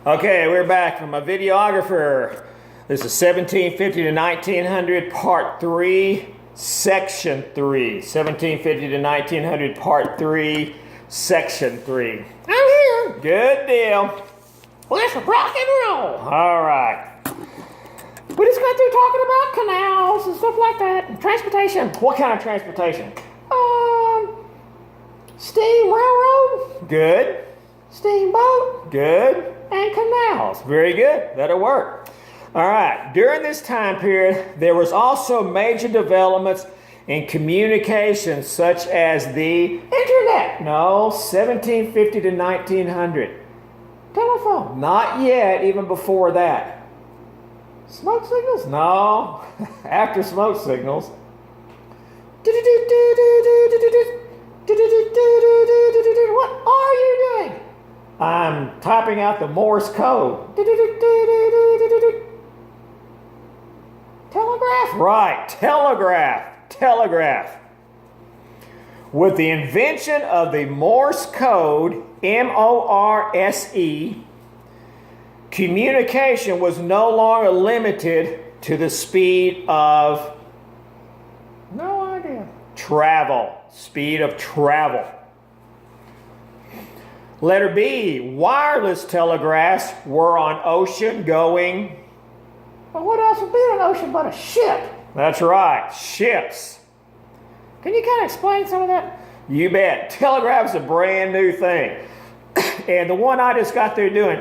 Okay, we're back from a videographer. This is 1750 to 1900, part 3, section 3. 1750 to 1900, part 3, section 3. I'm here. Good deal. Let's rock and roll. All right. We just got through talking about canals and stuff like that, and transportation. What kind of transportation? Steam railroad, Good. steamboat, Good. and canals. Very good. That'll work. All right. During this time period, there was also major developments in communication, such as the Internet, no 1750 to 1900. telephone, Not yet. Even before that. smoke signals. No. After smoke signals. What are you doing? I'm typing out the Morse code. Telegraph. Right. Telegraph. With the invention of the Morse code, M-O-R-S-E, communication was no longer limited to the speed of No idea. travel. Speed of travel. Letter B, wireless telegraphs were on ocean going. Well, what else would be in an ocean but a ship? That's right, ships. Can you kind of explain some of that? You bet. Telegraph's a brand new thing. And the one I just got through doing,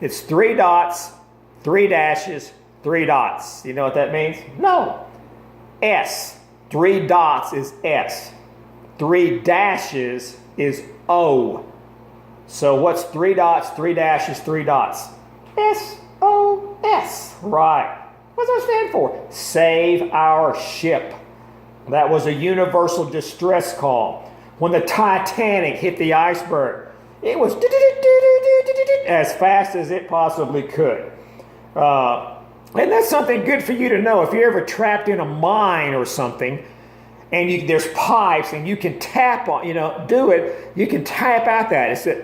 it's 3 dots, 3 dashes, 3 dots. You know what that means? No. S. 3 dots is S. 3 dashes is O. So what's 3 dots, 3 dashes, 3 dots? S-O-S. Right. What does that stand for? Save our ship. That was a universal distress call. When the Titanic hit the iceberg, it was as fast as it possibly could. And that's something good for you to know. If you're ever trapped in a mine or something, and there's pipes, and you can tap on, do it, you can tap out that. It's a,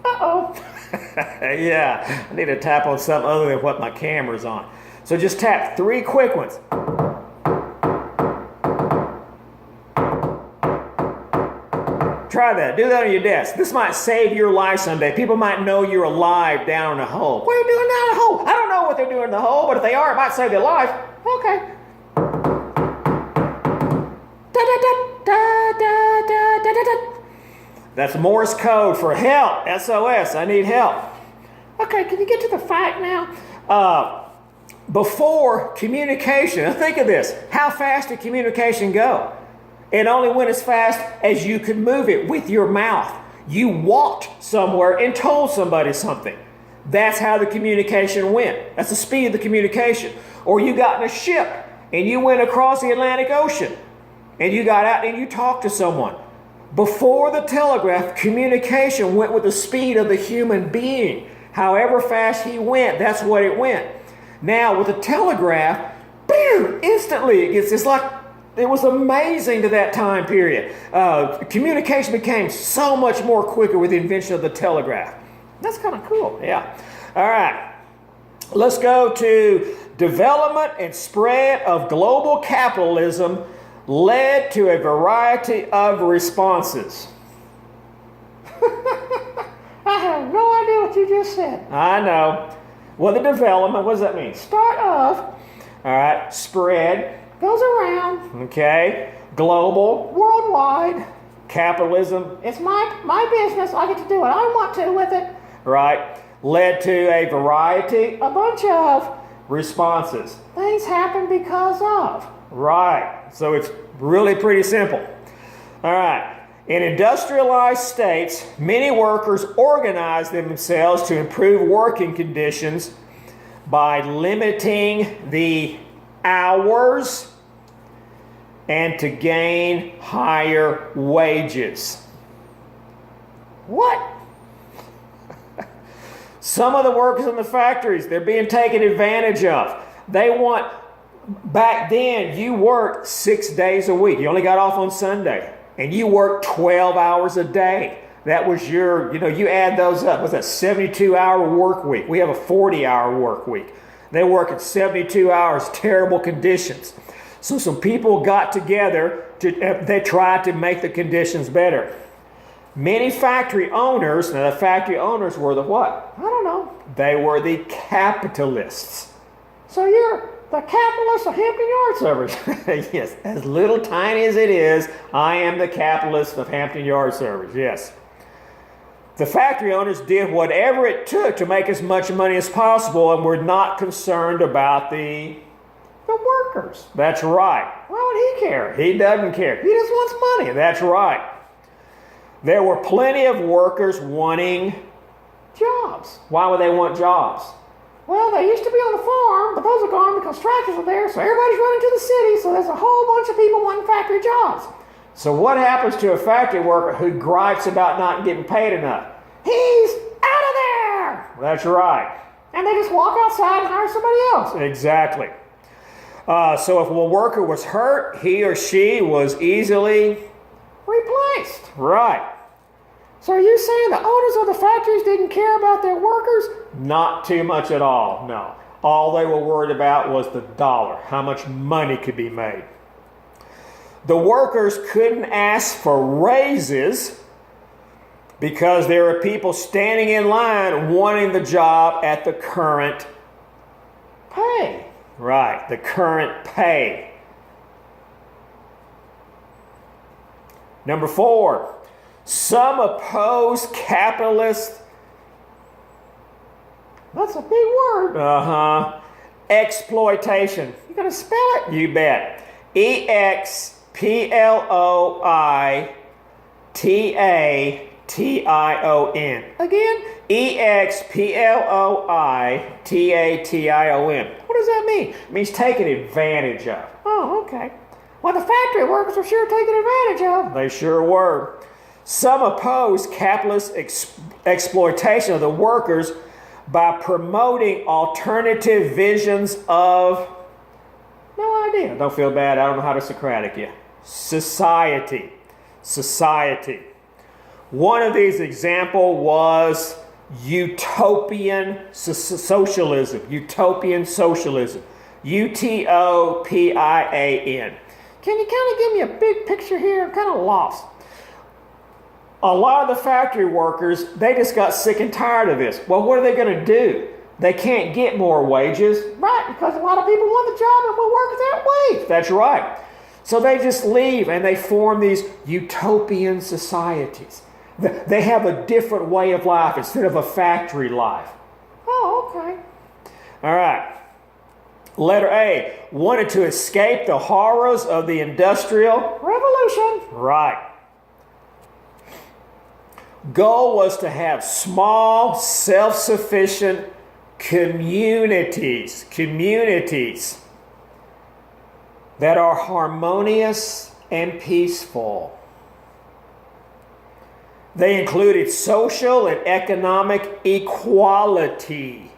Uh-oh. yeah, I need to tap on something other than what my camera's on. So just tap 3 quick ones. Try that. Do that on your desk. This might save your life someday. People might know you're alive down in a hole. What are you doing down in a hole? I don't know what they're doing in the hole, but if they are, it might save their life. Okay. Da-da-da-da-da-da-da-da. That's Morse code for help. SOS. I need help. Okay, can you get to the fact now? Before communication, now think of this. How fast did communication go? It only went as fast as you could move it with your mouth. You walked somewhere and told somebody something. That's how the communication went. That's the speed of the communication. Or you got in a ship and you went across the Atlantic Ocean and you got out and you talked to someone. Before the telegraph, communication went with the speed of the human being. However fast he went, that's what it went. Now with the telegraph, instantly it's like, it was amazing to that time period. Communication became so much more quicker with the invention of the telegraph. That's kind of cool. Yeah. All right. Let's go to development and spread of global capitalism led to a variety of responses. I have no idea what you just said. I know. Well, the development, what does that mean? Start of, All right. Spread. goes around, Okay. Global. worldwide. Capitalism. It's my business. I get to do what I want to with it. Right. Led to a variety A bunch of responses. things happen because of. Right. So it's really pretty simple. All right. In industrialized states, many workers organize themselves to improve working conditions by limiting the hours and to gain higher wages. What? Some of the workers in the factories, they're being taken advantage of. They want, back then, you worked 6 days a week. You only got off on Sunday. And you worked 12 hours a day. That was your, you add those up. What's that, 72-hour work week? We have a 40-hour work week. They work at 72 hours, terrible conditions. So some people got together, they tried to make the conditions better. Many factory owners, now the factory owners were the what? I don't know. They were the capitalists. So you're the capitalist of Hampton Yard Service. Yes, as little tiny as it is, I am the capitalist of Hampton Yard Service, yes. The factory owners did whatever it took to make as much money as possible and were not concerned about the workers. That's right. Why would he care? He doesn't care. He just wants money. That's right. There were plenty of workers wanting jobs. Why would they want jobs? Well, they used to be on the farm, but those are gone because tractors are there, so everybody's running to the city, so there's a whole bunch of people wanting factory jobs. So what happens to a factory worker who gripes about not getting paid enough? He's out of there! That's right. And they just walk outside and hire somebody else. Exactly. So if a worker was hurt, he or she was easily replaced. Right. So are you saying the owners of the factories didn't care about their workers? Not too much at all, no. All they were worried about was the dollar, how much money could be made. The workers couldn't ask for raises because there were people standing in line wanting the job at the current pay. Right, the current pay. Number 4, some opposed capitalist. That's a big word. Exploitation. You gonna spell it? You bet. EXPLOITATION. Again? EXPLOITATION. What does that mean? It means taken advantage of. Oh, okay. Well, the factory workers were sure taken advantage of. They sure were. Some opposed capitalist exploitation of the workers by promoting alternative visions of, no idea. don't feel bad, I don't know how to Socratic you. Society. One of these examples was utopian socialism. Utopian socialism. UTOPIAN. Can you kind of give me a big picture here? I'm kind of lost. A lot of the factory workers, they just got sick and tired of this. Well, what are they going to do? They can't get more wages. Right, because a lot of people want the job and will work at that wage. That's right. So they just leave and they form these utopian societies. They have a different way of life instead of a factory life. Oh, okay. All right. Letter A, wanted to escape the horrors of the Industrial Revolution. Right. Goal was to have small, self-sufficient communities that are harmonious and peaceful. They included social and economic equality.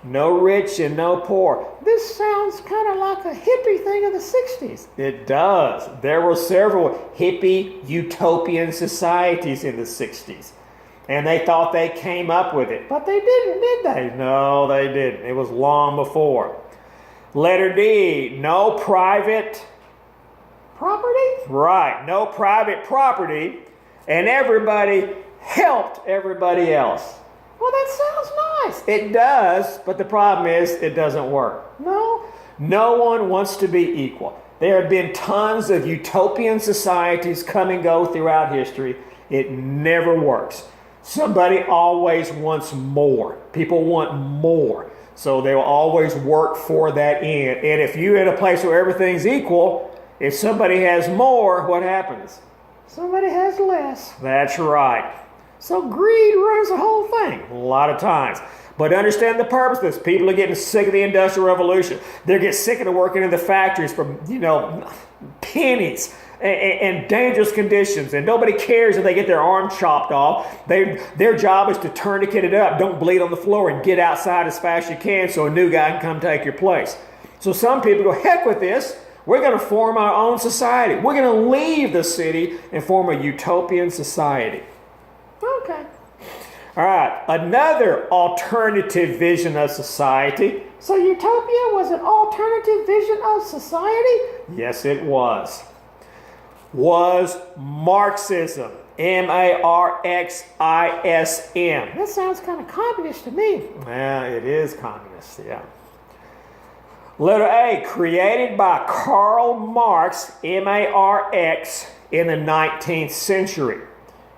No rich and no poor. This sounds kind of like a hippie thing of the 60s. It does. There were several hippie utopian societies in the 60s. And they thought they came up with it. But they didn't, did they? No, they didn't. It was long before. Letter D, no private property? Right, no private property. And everybody helped everybody else. Well, that sounds nice. It does, but the problem is it doesn't work. No? No one wants to be equal. There have been tons of utopian societies come and go throughout history. It never works. Somebody always wants more. People want more. So they will always work for that end. And if you're in a place where everything's equal, if somebody has more, what happens? Somebody has less. That's right. So greed runs the whole thing. A lot of times. But understand the purpose of this. People are getting sick of the Industrial Revolution. They're getting sick of working in the factories for, pennies and dangerous conditions. And nobody cares if they get their arm chopped off. Their job is to tourniquet it up, don't bleed on the floor, and get outside as fast as you can so a new guy can come take your place. So some people go, heck with this. We're going to form our own society. We're going to leave the city and form a utopian society. Okay. All right, another alternative vision of society. So utopia was an alternative vision of society? Yes, it was. Was Marxism. Marxism. That sounds kind of communist to me. Yeah, it is communist, yeah. Letter A, created by Karl Marx, Marx, in the 19th century.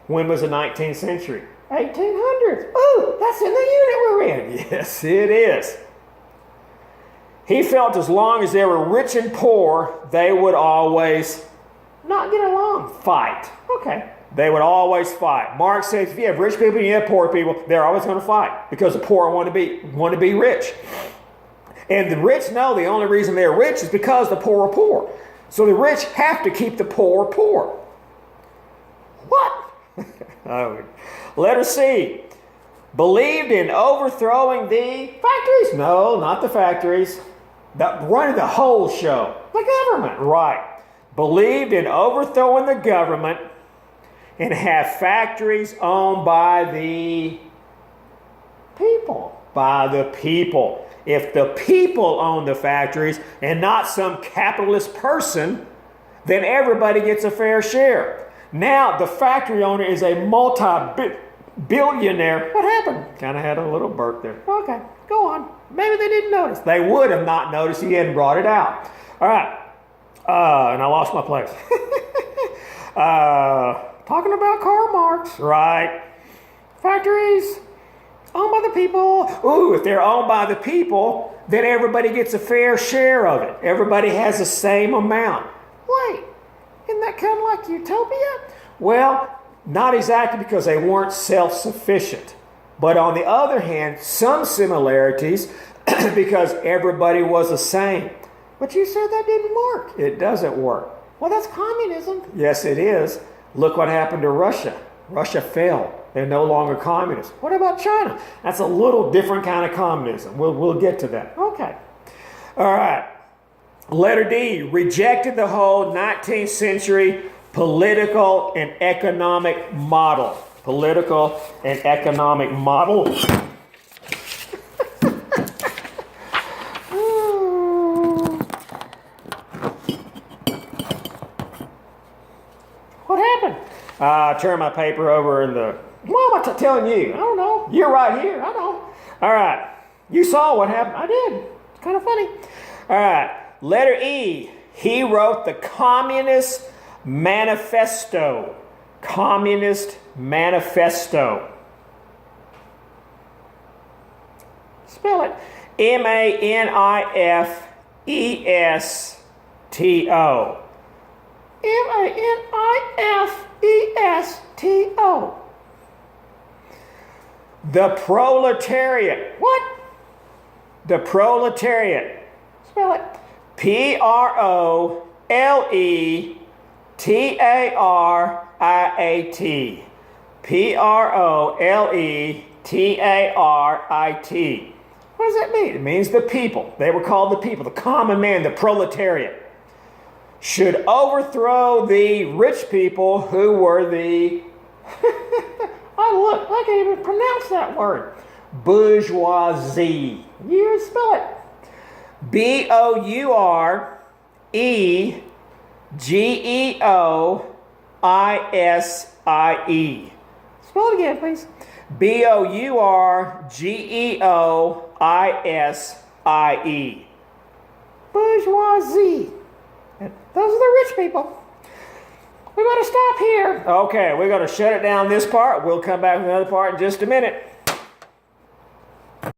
When was the 19th century? 1800s. Ooh, that's in the unit we're in. Yes, it is. He felt as long as they were rich and poor, they would always Not get along. fight. Okay. They would always fight. Marx says if you have rich people and you have poor people, they're always going to fight because the poor want to be rich. And the rich know the only reason they're rich is because the poor are poor. So the rich have to keep the poor poor. What? Oh. Letter C. Believed in overthrowing the Factories? No, not the factories. Running the whole show. The government. Right. Believed in overthrowing the government and have factories owned by the People. By the people. If the people own the factories and not some capitalist person, then everybody gets a fair share. Now the factory owner is a multi-billionaire. What happened? Kind of had a little burp there. Okay, go on. Maybe they didn't notice. They would have not noticed he hadn't brought it out. All right. And I lost my place. Talking about Karl Marx. Right. Factories owned by the people. Ooh, if they're owned by the people, then everybody gets a fair share of it. Everybody has the same amount. Wait, isn't that kind of like utopia? Well, not exactly because they weren't self-sufficient. But on the other hand, some similarities because everybody was the same. But you said that didn't work. It doesn't work. Well, that's communism. Yes, it is. Look what happened to Russia. Russia fell. They're no longer communist. What about China? That's a little different kind of communism. We'll get to that. Okay. All right. Letter D, rejected the whole 19th century political and economic model. Political and economic model. What happened? I turned my paper over in the... Why am I telling you? I don't know. You're right here. I know. All right. You saw what happened. I did. It's kind of funny. All right. Letter E. He wrote the Communist Manifesto. Communist Manifesto. Spell it. Manifesto. Manifesto. The proletariat. What? The proletariat. Spell it. Proletariat. Proletariat. What does that mean? It means the people. They were called the people, the common man, the proletariat. Should overthrow the rich people who were the... Oh, look, I can't even pronounce that word. bourgeoisie. You spell it. Bourgeoisie. Spell it again, please. Bourgeoisie. Bourgeoisie. Those are the rich people. We better stop here. Okay, we're going to shut it down this part. We'll come back with another part in just a minute.